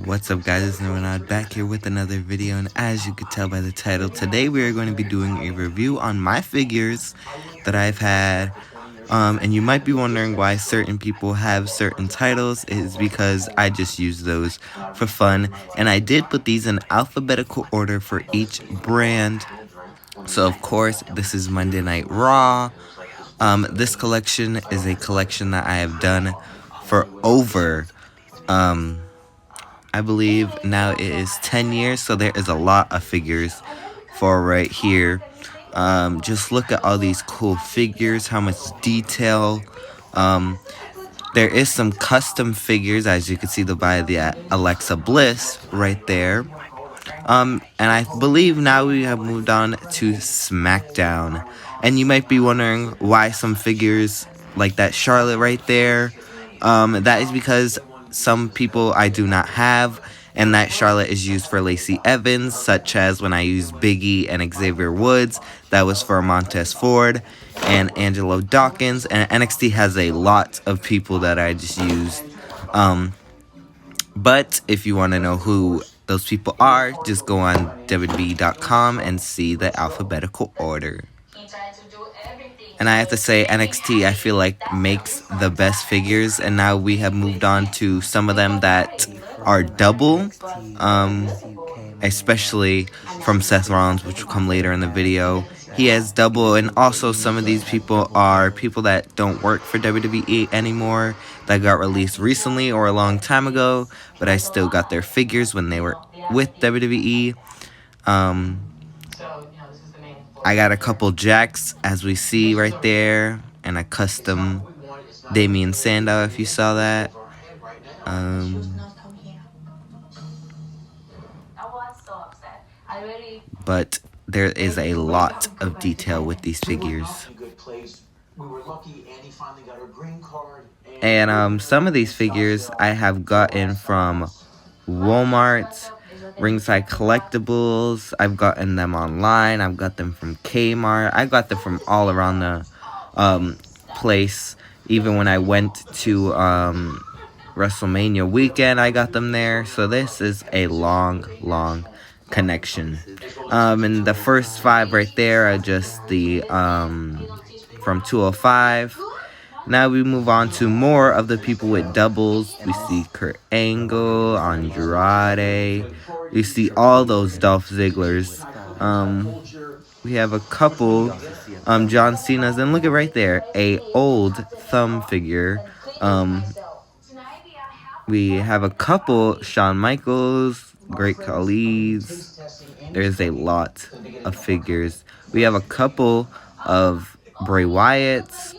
What's up guys, it's Nominad back here with another video, and as you could tell by the title, today we are going to be doing a review on my figures that I've had. And you might be wondering why certain people have certain titles. It is because I just use those for fun, and I did put these in alphabetical order for each brand. So of course, this is Monday Night Raw. This collection is a collection that I have done for over, I believe now it is 10 years, so there is a lot of figures for right here. Just look at all these cool figures, how much detail. There is some custom figures, as you can see by the Alexa Bliss right there. And I believe now we have moved on to SmackDown. And you might be wondering why some figures like that Charlotte right there. That is because some people I do not have, and that Charlotte is used for Lacey Evans, such as when I used Biggie and Xavier Woods. That was for Montez Ford and Angelo Dawkins. And NXT has a lot of people that I just used. But if you want to know who those people are, just go on WWE.com and see the alphabetical order. And I have to say, NXT, I feel like, makes the best figures. And now we have moved on to some of them that are double. Especially from Seth Rollins, which will come later in the video. He has double, and also some of these people are people that don't work for WWE anymore, that got released recently or a long time ago, but I still got their figures when they were with WWE. I got a couple Jacks, as we see right there, and a custom Damian Sandow, if you saw that. But there is a lot of detail with these figures. And some of these figures I have gotten from Walmart, Ringside Collectibles. I've gotten them online. I've got them from Kmart. I got them from all around the place. Even when I went to WrestleMania weekend, I got them there. So this is a long connection. And the first 5 right there are just the from 205. Now we move on to more of the people with doubles. We see Kurt Angle, Andrade. We see all those Dolph Zigglers. We have a couple John Cena's, and look at right there, a old thumb figure. We have a couple Shawn Michaels, Great Khali's. There's a lot of figures. We have a couple of Bray Wyatts,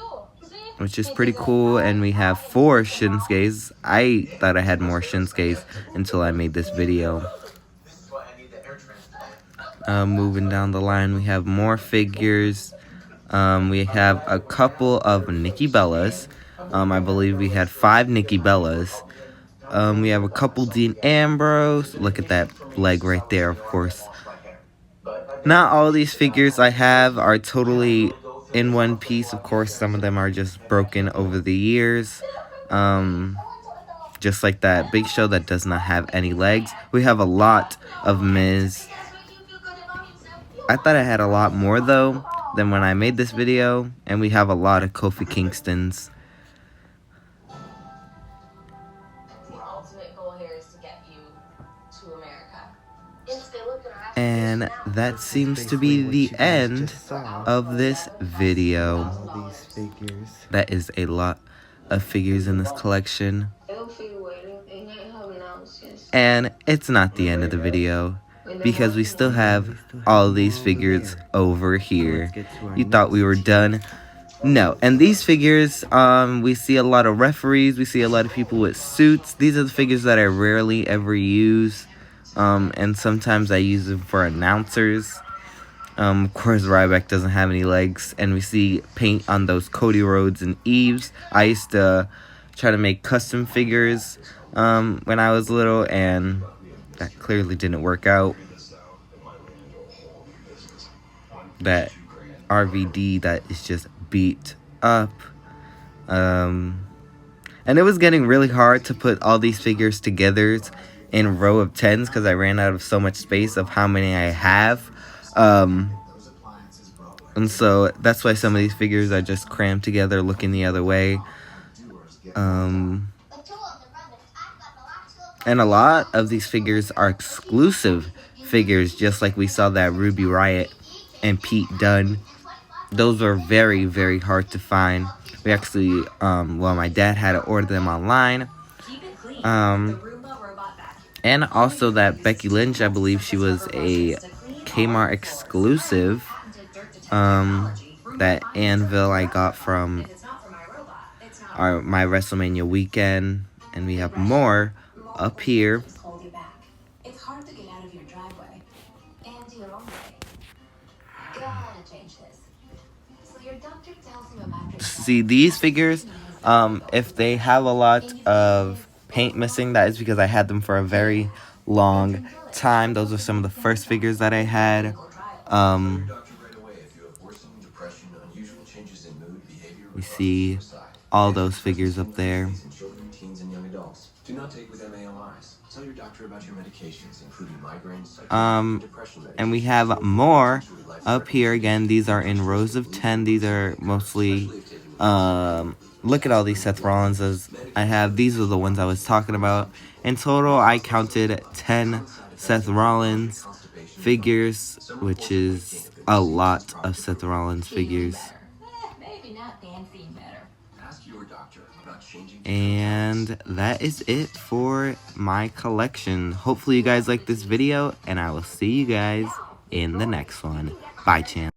which is pretty cool, and we have 4 Shinsuke's. I thought I had more Shinsuke's until I made this video. Moving down the line, we have more figures. We have a couple of Nikki Bellas. I believe we had 5 Nikki Bellas. We have a couple Dean Ambrose. Look at that leg right there, of course. Not all these figures I have are totally in one piece. Of course, some of them are just broken over the years. Just like that Big Show that does not have any legs. We have a lot of Miz. I thought I had a lot more, though, than when I made this video. And we have a lot of Kofi Kingstons. And that seems to be the end of this video. That is a lot of figures in this collection. And it's not the end of the video, because we still have all these figures over here. You thought we were done? No. And these figures, we see a lot of referees. We see a lot of people with suits. These are the figures that I rarely ever use. And sometimes I use them for announcers. Of course, Ryback doesn't have any legs. And we see paint on those Cody Rhodes and Eves. I used to try to make custom figures when I was little, and that clearly didn't work out. That RVD that is just beat up. And it was getting really hard to put all these figures together in row of 10s because I ran out of so much space of how many I have. And so that's why some of these figures are just crammed together looking the other way. And a lot of these figures are exclusive figures, just like we saw that Ruby Riott and Pete Dunne. Those are very, very hard to find. We actually, well, my dad had to order them online. And also that Becky Lynch, I believe she was a Kmart exclusive. That anvil I got from my WrestleMania weekend. And we have more up here. It's hard to get out of your driveway and your own way. Gotta change this. So your doctor tells you a mattress. See, these figures, if they have a lot of paint missing, that is because I had them for a very long time. Those are some of the first figures that I had. You see all those figures up there. Do not take with MAOIs. Tell your doctor about your medications, including migraines, depression. And we have more up here. Again, these are in rows of 10. These are mostly, look at all these Seth Rollinses I have. These are the ones I was talking about. In total, I counted 10 Seth Rollins figures, which is a lot of Seth Rollins figures. And that is it for my collection. Hopefully you guys like this video, and I will see you guys in the next one. Bye, champ.